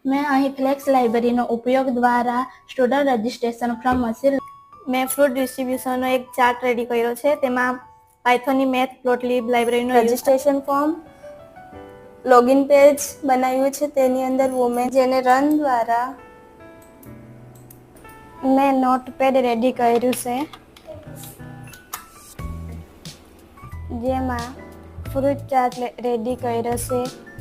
મેં અહીં ફ્લેક્સ લાઇબ્રેરીનો ઉપયોગ દ્વારા સ્ટુડન્ટ રજિસ્ટ્રેશન ફ્રોમ મસીલ મેં ફ્રૂટ ડિસ્ટ્રીબ્યુશનનો એક ચાર્ટ રેડી કર્યો છે. તેમાં પાયથોનની મેથ પ્લોટલીબ લાઇબ્રેરીનો રજિસ્ટ્રેશન ફોર્મ લોગિન પેજ બનાવ્યું છે. તેની અંદર વુમેન જેને રન દ્વારા મેં નોટપેડ રેડી કર્યું છે જેમાં ફ્રૂટ ચાર્ટ રેડી કર્યો છે.